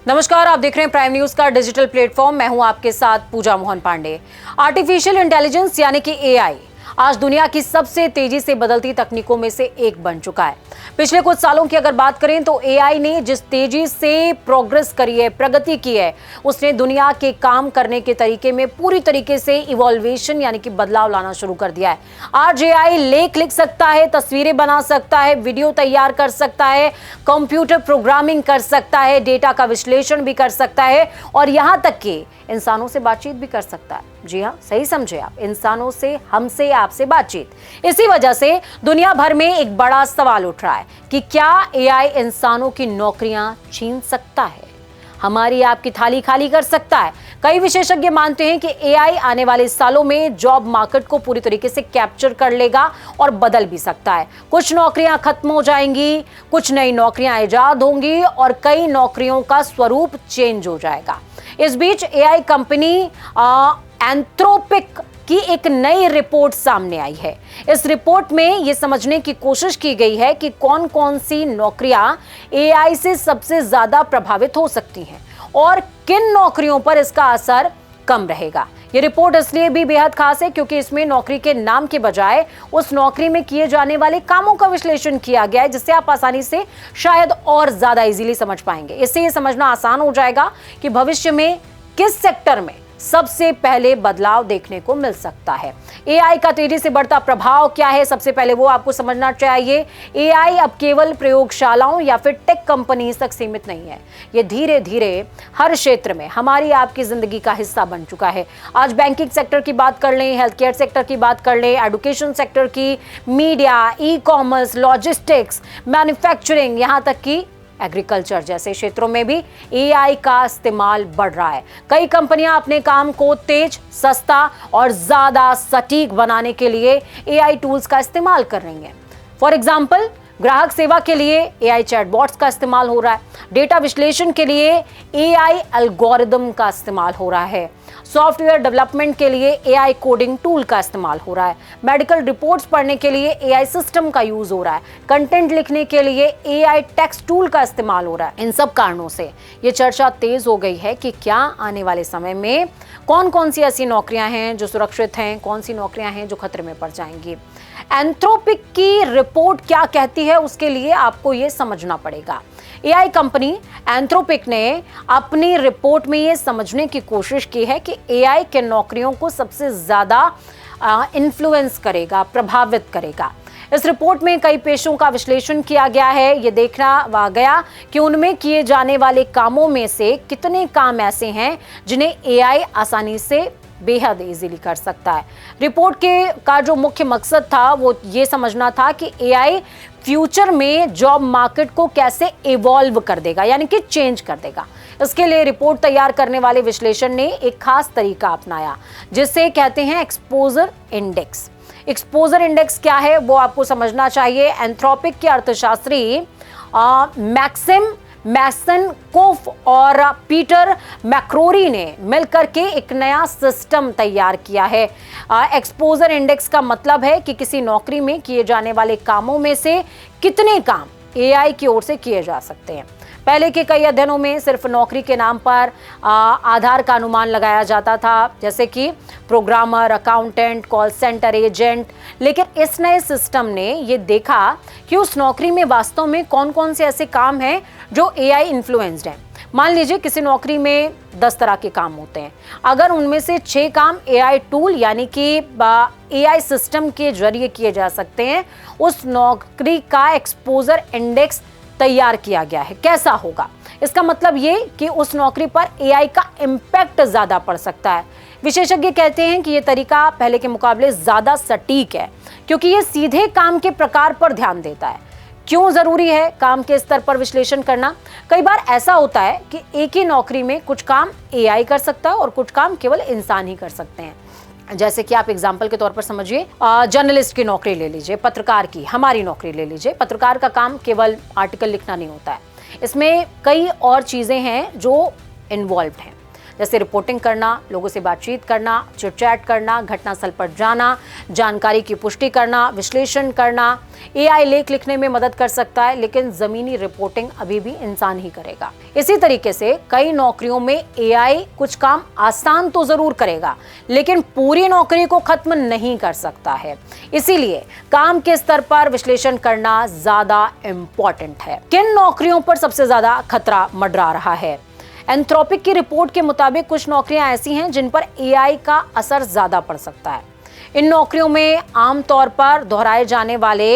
नमस्कार, आप देख रहे हैं प्राइम न्यूज का डिजिटल प्लेटफॉर्म। मैं हूं आपके साथ पूजा मोहन पांडे। आर्टिफिशियल इंटेलिजेंस यानी कि एआई आज दुनिया की सबसे तेजी से बदलती तकनीकों में से एक बन चुका है। पिछले कुछ सालों की अगर बात करें तो एआई ने जिस तेजी से प्रोग्रेस करी है, प्रगति की है, उसने दुनिया के काम करने के तरीके में पूरी तरीके से इवॉल्वेशन यानी कि बदलाव लाना शुरू कर दिया है। आज एआई लेख लिख सकता है, तस्वीरें बना सकता है, वीडियो तैयार कर सकता है, कंप्यूटर प्रोग्रामिंग कर सकता है, डेटा का विश्लेषण भी कर सकता है और यहां तक कि इंसानों से बातचीत भी कर सकता है। जी हां, सही समझे आप, इंसानों से, हमसे, आपसे बातचीत। इसी वजह से दुनिया भर में एक बड़ा सवाल उठ रहा है कि क्या एआई इंसानों की नौकरियां छीन सकता है, हमारी आपकी थाली खाली कर सकता है। कई विशेषज्ञ मानते हैं कि एआई आने वाले सालों में जॉब मार्केट को पूरी तरीके से कैप्चर कर लेगा और बदल भी सकता है। कुछ नौकरियां खत्म हो जाएंगी, कुछ नई नौकरियां इजाद होंगी और कई नौकरियों का स्वरूप चेंज हो जाएगा। इस बीच एआई कंपनी एंथ्रोपिक की एक नई रिपोर्ट सामने आई है। इस रिपोर्ट में यह समझने की कोशिश की गई है कि कौन कौन सी नौकरियां एआई से सबसे ज्यादा प्रभावित हो सकती हैं और किन नौकरियों पर इसका असर कम रहेगा। यह रिपोर्ट इसलिए भी बेहद खास है क्योंकि इसमें नौकरी के नाम के बजाय उस नौकरी में किए जाने वाले कामों का विश्लेषण किया गया है, जिससे आप आसानी से शायद और ज्यादा इजीली समझ पाएंगे। इससे यह समझना आसान हो जाएगा कि भविष्य में किस सेक्टर में सबसे पहले बदलाव देखने को मिल सकता है। एआई का तेजी से बढ़ता प्रभाव क्या है, सबसे पहले वो आपको समझना चाहिए। एआई अब केवल प्रयोगशालाओं या फिर टेक कंपनीज तक सीमित नहीं है, ये धीरे धीरे हर क्षेत्र में हमारी आपकी जिंदगी का हिस्सा बन चुका है। आज बैंकिंग सेक्टर की बात कर लें, हेल्थ केयर सेक्टर की बात कर लें, एजुकेशन सेक्टर की, media, e commerce, logistics, manufacturing, यहाँ तक कि एग्रीकल्चर जैसे क्षेत्रों में भी एआई का इस्तेमाल बढ़ रहा है। कई कंपनियां अपने काम को तेज, सस्ता और ज्यादा सटीक बनाने के लिए एआई टूल्स का इस्तेमाल कर रही हैं। फॉर एग्जाम्पल, ग्राहक सेवा के लिए एआई चैटबॉट्स का इस्तेमाल हो रहा है, डेटा विश्लेषण के लिए एआई एल्गोरिदम का इस्तेमाल हो रहा है, सॉफ्टवेयर डेवलपमेंट के लिए एआई कोडिंग टूल का इस्तेमाल हो रहा है, मेडिकल रिपोर्ट्स पढ़ने के लिए एआई सिस्टम का यूज हो रहा है, कंटेंट लिखने के लिए एआई टेक्स्ट टूल का इस्तेमाल हो रहा है। इन सब कारणों से ये चर्चा तेज हो गई है कि क्या आने वाले समय में कौन कौन सी ऐसी नौकरियां हैं जो सुरक्षित हैं, कौन सी नौकरियां हैं जो खतरे में पड़ जाएंगी। एंथ्रोपिक की रिपोर्ट क्या कहती है, उसके लिए आपको यह समझना पड़ेगा। एआई कंपनी एंथ्रोपिक ने अपनी रिपोर्ट में यह समझने की कोशिश की है कि एआई के नौकरियों को सबसे ज्यादा इन्फ्लुएंस करेगा, प्रभावित करेगा। इस रिपोर्ट में कई पेशों का विश्लेषण किया गया है। ये देखना गया कि उनमें किए जाने वाले कामों में से कितने काम ऐसे हैं जिन्हें एआई आसानी से बेहद इजीली कर सकता है। रिपोर्ट का जो मुख्य मकसद था वो ये समझना था कि एआई फ्यूचर में जॉब मार्केट को कैसे इवॉल्व कर देगा, यानी कि चेंज कर देगा। इसके लिए रिपोर्ट तैयार करने वाले विश्लेषण ने एक खास तरीका अपनाया जिसे कहते हैं एक्सपोजर इंडेक्स। एक्सपोजर इंडेक्स क्या है वो आपको समझना चाहिए। एंथ्रोपिक के अर्थशास्त्री मैक्सिम मैसनकोफ और पीटर मैक्रोरी ने मिलकर के एक नया सिस्टम तैयार किया है। एक्सपोजर इंडेक्स का मतलब है कि किसी नौकरी में किए जाने वाले कामों में से कितने काम एआई की ओर से किए जा सकते हैं। पहले के कई अध्ययनों में सिर्फ नौकरी के नाम पर आधार का अनुमान लगाया जाता था, जैसे कि programmer, accountant, call centre agent. लेकिन इस नए सिस्टम ने ये देखा कि उस नौकरी में वास्तव में कौन कौन से ऐसे काम हैं जो एआई इन्फ्लुएंस्ड हैं। मान लीजिए किसी नौकरी में 10 तरह के काम होते हैं, अगर उनमें से 6 काम एआई टूल यानी कि एआई सिस्टम के जरिए किए जा सकते हैं, उस नौकरी का एक्सपोजर इंडेक्स तैयार किया गया है। कैसा होगा? इसका मतलब ये कि उस नौकरी पर एआई का इम्पैक्ट ज्यादा पड़ सकता है। विशेषज्ञ कहते हैं कि यह तरीका पहले के मुकाबले ज्यादा सटीक है क्योंकि यह सीधे काम के प्रकार पर ध्यान देता है। क्यों जरूरी है काम के स्तर पर विश्लेषण करना? कई बार ऐसा होता है कि एक ही नौकरी में कुछ काम एआई कर सकता है और कुछ काम केवल इंसान ही कर सकते हैं। जैसे कि आप एग्जाम्पल के तौर पर समझिए, जर्नलिस्ट की नौकरी ले लीजिए, पत्रकार की, हमारी नौकरी ले लीजिए। पत्रकार का काम केवल आर्टिकल लिखना नहीं होता है, इसमें कई और चीजें हैं जो इन्वॉल्व हैं। जैसे रिपोर्टिंग करना, लोगों से बातचीत करना, चिट चैट करना, घटनास्थल पर जाना, जानकारी की पुष्टि करना, विश्लेषण करना। एआई लेख लिखने में मदद कर सकता है, लेकिन जमीनी रिपोर्टिंग अभी भी इंसान ही करेगा। इसी तरीके से कई नौकरियों में एआई कुछ काम आसान तो जरूर करेगा, लेकिन पूरी नौकरी को खत्म नहीं कर सकता है। इसीलिए काम के स्तर पर विश्लेषण करना ज्यादा इंपॉर्टेंट है। किन नौकरियों पर सबसे ज्यादा खतरा मंडरा रहा है? एंथ्रोपिक की रिपोर्ट के मुताबिक कुछ नौकरियां ऐसी हैं जिन पर एआई का असर ज्यादा पड़ सकता है। इन नौकरियों में आमतौर पर दोहराए जाने वाले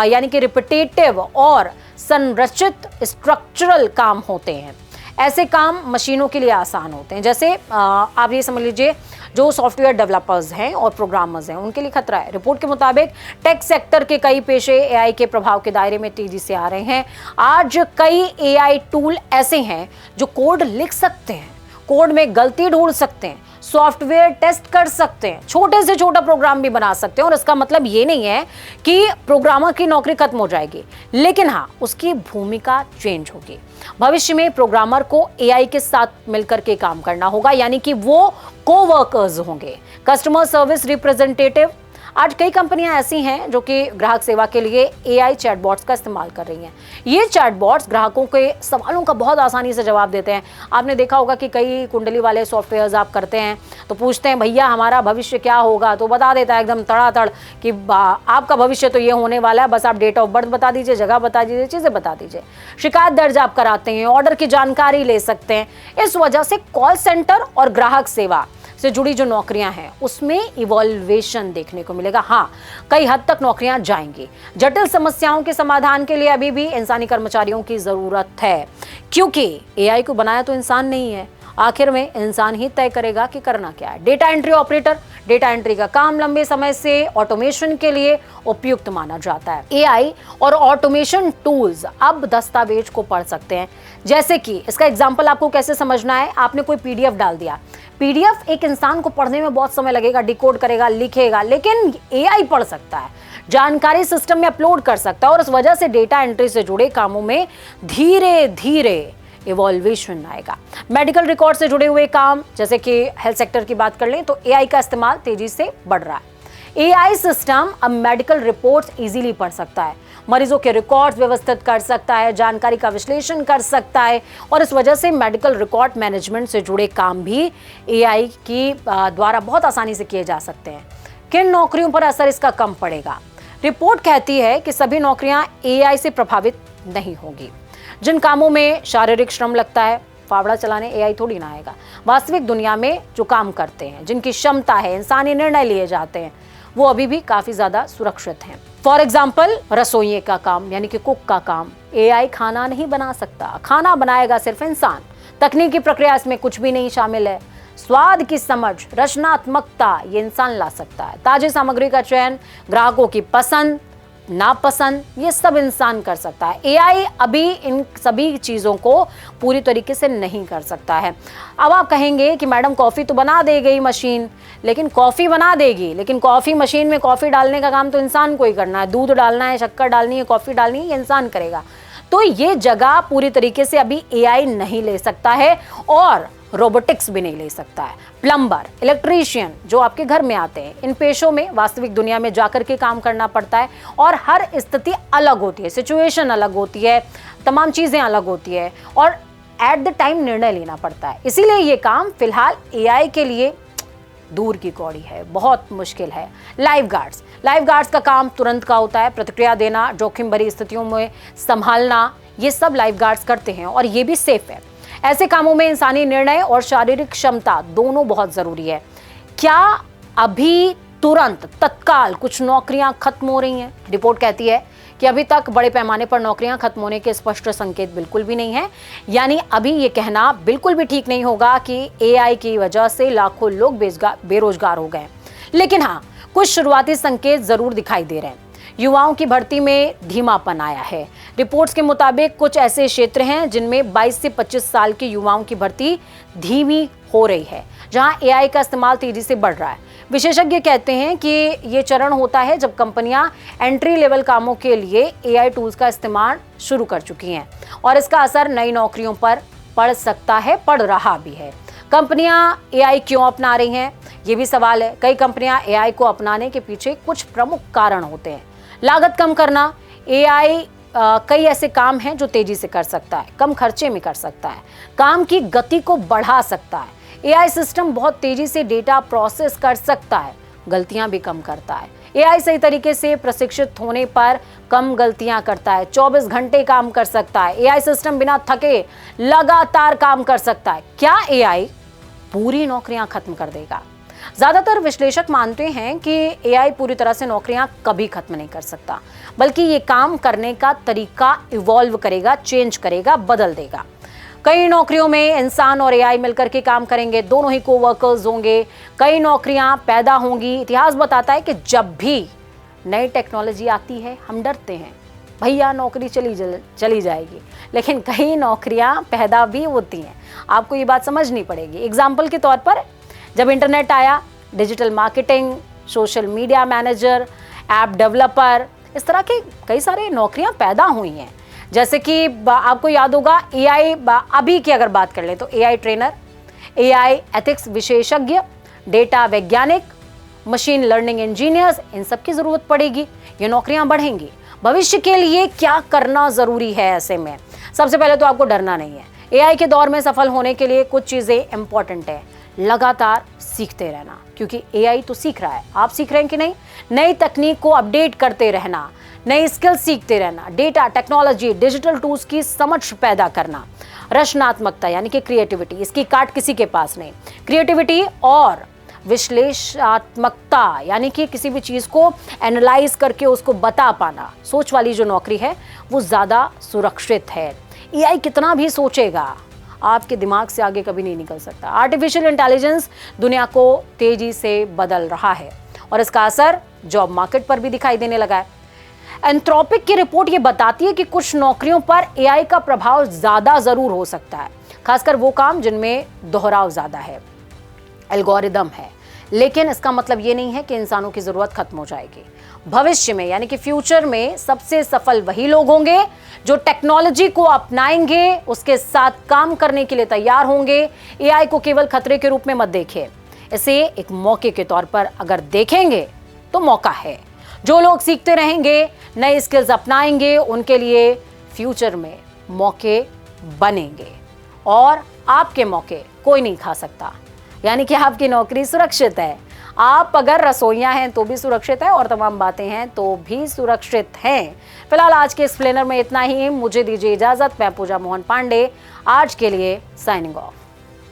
यानी कि रिपीटेटिव और संरचित स्ट्रक्चरल काम होते हैं। ऐसे काम मशीनों के लिए आसान होते हैं। जैसे आप ये समझ लीजिए, जो सॉफ्टवेयर डेवलपर्स हैं और प्रोग्रामर्स हैं, उनके लिए खतरा है। रिपोर्ट के मुताबिक टेक सेक्टर के कई पेशे एआई के प्रभाव के दायरे में तेजी से आ रहे हैं। आज कई एआई टूल ऐसे हैं जो कोड लिख सकते हैं, कोड में गलती ढूंढ सकते हैं, सॉफ्टवेयर टेस्ट कर सकते हैं, छोटे से छोटा प्रोग्राम भी बना सकते हैं। और इसका मतलब ये नहीं है कि प्रोग्रामर की नौकरी खत्म हो जाएगी, लेकिन हाँ, उसकी भूमिका चेंज होगी। भविष्य में प्रोग्रामर को एआई के साथ मिलकर के काम करना होगा, यानी कि वो कोवर्कर्स होंगे। कस्टमर सर्विस रिप्रेजेंटेटिव, आज कई कंपनियां ऐसी हैं जो कि ग्राहक सेवा के लिए एआई चैटबॉट्स का इस्तेमाल कर रही हैं। ये चैटबॉट्स ग्राहकों के सवालों का बहुत आसानी से जवाब देते हैं। आपने देखा होगा कि कई कुंडली वाले सॉफ्टवेयर्स आप करते हैं तो पूछते हैं, भैया हमारा भविष्य क्या होगा, तो बता देता है एकदम तड़ातड़ कि आपका भविष्य तो ये होने वाला है, बस आप डेट ऑफ बर्थ बता दीजिए, जगह बता दीजिए, चीज़ें बता दीजिए। शिकायत दर्ज आप कराते हैं, ऑर्डर की जानकारी ले सकते हैं। इस वजह से कॉल सेंटर और ग्राहक सेवा से जुड़ी जो नौकरियां हैं उसमें इवॉल्वेशन देखने को मिलेगा। हाँ, कई हद तक नौकरियां जाएंगी। जटिल समस्याओं के समाधान के लिए अभी भी इंसानी कर्मचारियों की जरूरत है, क्योंकि एआई को बनाया तो इंसान नहीं है। आखिर में इंसान ही तय करेगा कि करना क्या है। Data entry operator, data entry का काम लंबे समय से ऑटोमेशन के लिए उपयुक्त माना जाता है। एआई और ऑटोमेशन टूल्स अब दस्तावेज को पढ़ सकते हैं। जैसे कि इसका एग्जांपल आपको कैसे समझना है, आपने कोई पीडीएफ डाल दिया। पीडीएफ एक इंसान को पढ़ने में बहुत समय लगेगा, डिकोड करेगा, लिखेगा, लेकिन एआई पढ़ सकता है, जानकारी सिस्टम में अपलोड कर सकता है। और इस वजह से डेटा एंट्री से जुड़े कामों में धीरे धीरे इवॉल्वेशन आएगा। मेडिकल रिकॉर्ड से जुड़े हुए काम, जैसे कि हेल्थ सेक्टर की बात कर लें, तो एआई का इस्तेमाल तेजी से बढ़ रहा है। एआई सिस्टम अब मेडिकल रिपोर्ट्स इजीली पढ़ सकता है, मरीजों के रिकॉर्ड्स व्यवस्थित कर सकता है, जानकारी का विश्लेषण कर सकता है, और इस वजह से मेडिकल रिकॉर्ड मैनेजमेंट से जुड़े काम भी एआई की द्वारा बहुत आसानी से किए जा सकते हैं। किन नौकरियों पर असर इसका कम पड़ेगा? रिपोर्ट कहती है कि सभी नौकरियां एआई से प्रभावित नहीं होंगी। जिन कामों में शारीरिक श्रम लगता है, फावड़ा चलाने एआई थोड़ी ना आएगा। वास्तविक दुनिया में जो काम करते हैं, जिनकी क्षमता है, इंसानी निर्णय लिए जाते हैं, वो अभी भी काफी ज्यादा सुरक्षित हैं। फॉर एग्जाम्पल, रसोइये का काम यानी कि कुक का काम, एआई खाना नहीं बना सकता, खाना बनाएगा सिर्फ इंसान। तकनीकी प्रक्रिया इसमें कुछ भी नहीं शामिल है। स्वाद की समझ, रचनात्मकता ये इंसान ला सकता है। ताजी सामग्री का चयन, ग्राहकों की पसंद नापसंद, ये सब इंसान कर सकता है। एआई अभी इन सभी चीज़ों को पूरी तरीके से नहीं कर सकता है। अब आप कहेंगे कि मैडम कॉफ़ी तो बना देगी मशीन, लेकिन कॉफ़ी बना देगी, लेकिन कॉफ़ी मशीन में कॉफ़ी डालने का काम तो इंसान को ही करना है। दूध डालना है, शक्कर डालनी है, कॉफ़ी डालनी है, ये इंसान करेगा। तो ये जगह पूरी तरीके से अभी एआई नहीं ले सकता है, और रोबोटिक्स भी नहीं ले सकता है। प्लम्बर, इलेक्ट्रीशियन जो आपके घर में आते हैं, इन पेशों में वास्तविक दुनिया में जाकर के काम करना पड़ता है, और हर स्थिति अलग होती है, सिचुएशन अलग होती है, तमाम चीज़ें अलग होती है, और एट द टाइम निर्णय लेना पड़ता है। इसीलिए ये काम फिलहाल एआई के लिए दूर की कौड़ी है, बहुत मुश्किल है। लाइफ गार्ड्स का काम तुरंत का होता है, प्रतिक्रिया देना, जोखिम भरी स्थितियों में संभालना, ये सब लाइफ गार्ड्स करते हैं, और ये भी सेफ है। ऐसे कामों में इंसानी निर्णय और शारीरिक क्षमता दोनों बहुत जरूरी है। क्या अभी तुरंत तत्काल कुछ नौकरियां खत्म हो रही हैं? रिपोर्ट कहती है कि अभी तक बड़े पैमाने पर नौकरियां खत्म होने के स्पष्ट संकेत बिल्कुल भी नहीं है। यानी अभी ये कहना बिल्कुल भी ठीक नहीं होगा कि एआई की वजह से लाखों लोग बेरोजगार हो गए। लेकिन हाँ, कुछ शुरुआती संकेत जरूर दिखाई दे रहे हैं। युवाओं की भर्ती में धीमापन आया है। रिपोर्ट्स के मुताबिक कुछ ऐसे क्षेत्र हैं जिनमें 22 से 25 साल के युवाओं की भर्ती धीमी हो रही है, जहां एआई का इस्तेमाल तेजी से बढ़ रहा है। विशेषज्ञ कहते हैं कि ये चरण होता है जब कंपनियां एंट्री लेवल कामों के लिए एआई टूल्स का इस्तेमाल शुरू कर चुकी हैं, और इसका असर नई नौकरियों पर पड़ सकता है, पड़ रहा भी है। कंपनियां एआई क्यों अपना रही हैं, ये भी सवाल है। कई कंपनियां एआई को अपनाने के पीछे कुछ प्रमुख कारण होते हैं। लागत कम करना, एआई कई ऐसे काम हैं जो तेजी से कर सकता है, कम खर्चे में कर सकता है, काम की गति को बढ़ा सकता है। एआई सिस्टम बहुत तेजी से डेटा प्रोसेस कर सकता है, गलतियां भी कम करता है। एआई सही तरीके से प्रशिक्षित होने पर कम गलतियां करता है, 24 घंटे काम कर सकता है। एआई सिस्टम बिना थके लगातार काम कर सकता है। क्या एआई पूरी नौकरियां खत्म कर देगा? ज्यादातर विश्लेषक मानते हैं कि एआई पूरी तरह से नौकरियां कभी खत्म नहीं कर सकता, बल्कि ये काम करने का तरीका इवॉल्व करेगा, चेंज करेगा, बदल देगा। कई नौकरियों में इंसान और एआई मिलकर के काम करेंगे, दोनों ही कोवर्कर्स होंगे, कई नौकरियां पैदा होंगी। इतिहास बताता है कि जब भी नई टेक्नोलॉजी आती है हम डरते हैं, भैया नौकरी चली जाएगी, लेकिन कई नौकरियां पैदा भी होती हैं। आपको ये बात समझनी पड़ेगी। एग्जाम्पल के तौर पर जब इंटरनेट आया, digital marketing, social media manager, app developer, इस तरह के कई सारे नौकरियां पैदा हुई हैं। जैसे कि आपको याद होगा एआई, अभी की अगर बात कर ले तो एआई ट्रेनर, एआई एथिक्स विशेषज्ञ, डेटा वैज्ञानिक, मशीन लर्निंग इंजीनियर्स, इन सब की जरूरत पड़ेगी। ये नौकरियां बढ़ेंगी। भविष्य के लिए क्या करना जरूरी है ऐसे में? सबसे पहले तो आपको डरना नहीं है। एआई के दौर में सफल होने के लिए कुछ चीजें इंपॉर्टेंट है। लगातार सीखते रहना, क्योंकि एआई तो सीख रहा है, आप सीख रहे हैं कि नहीं? नई तकनीक को अपडेट करते रहना, नई स्किल सीखते रहना, डेटा टेक्नोलॉजी, डिजिटल टूल्स की समझ पैदा करना, रचनात्मकता यानी कि क्रिएटिविटी, इसकी काट किसी के पास नहीं। क्रिएटिविटी और विश्लेषणात्मकता यानी कि किसी भी चीज को एनालाइज करके उसको बता पाना, सोच वाली जो नौकरी है वो ज्यादा सुरक्षित है। एआई कितना भी सोचेगा, आपके दिमाग से आगे कभी नहीं निकल सकता। आर्टिफिशियल इंटेलिजेंस दुनिया को तेजी से बदल रहा है और इसका असर जॉब मार्केट पर भी दिखाई देने लगा है। एंथ्रोपिक की रिपोर्ट ये बताती है कि कुछ नौकरियों पर एआई का प्रभाव ज्यादा जरूर हो सकता है, खासकर वो काम जिनमें दोहराव ज्यादा है, एल्गोरिदम है। लेकिन इसका मतलब ये नहीं है कि इंसानों की जरूरत खत्म हो जाएगी। भविष्य में यानी कि फ्यूचर में सबसे सफल वही लोग होंगे जो टेक्नोलॉजी को अपनाएंगे, उसके साथ काम करने के लिए तैयार होंगे। एआई को केवल खतरे के रूप में मत देखिए, इसे एक मौके के तौर पर अगर देखेंगे तो मौका है। जो लोग सीखते रहेंगे, नए स्किल्स अपनाएंगे, उनके लिए फ्यूचर में मौके बनेंगे और आपके मौके कोई नहीं खा सकता। यानी कि आपकी नौकरी सुरक्षित है। आप अगर रसोइया हैं तो भी सुरक्षित है और तमाम बातें हैं तो भी सुरक्षित हैं। फिलहाल आज के एक्सप्लेनर में इतना ही। मुझे दीजिए इजाजत। मैं पूजा मोहन पांडे आज के लिए साइनिंग ऑफ।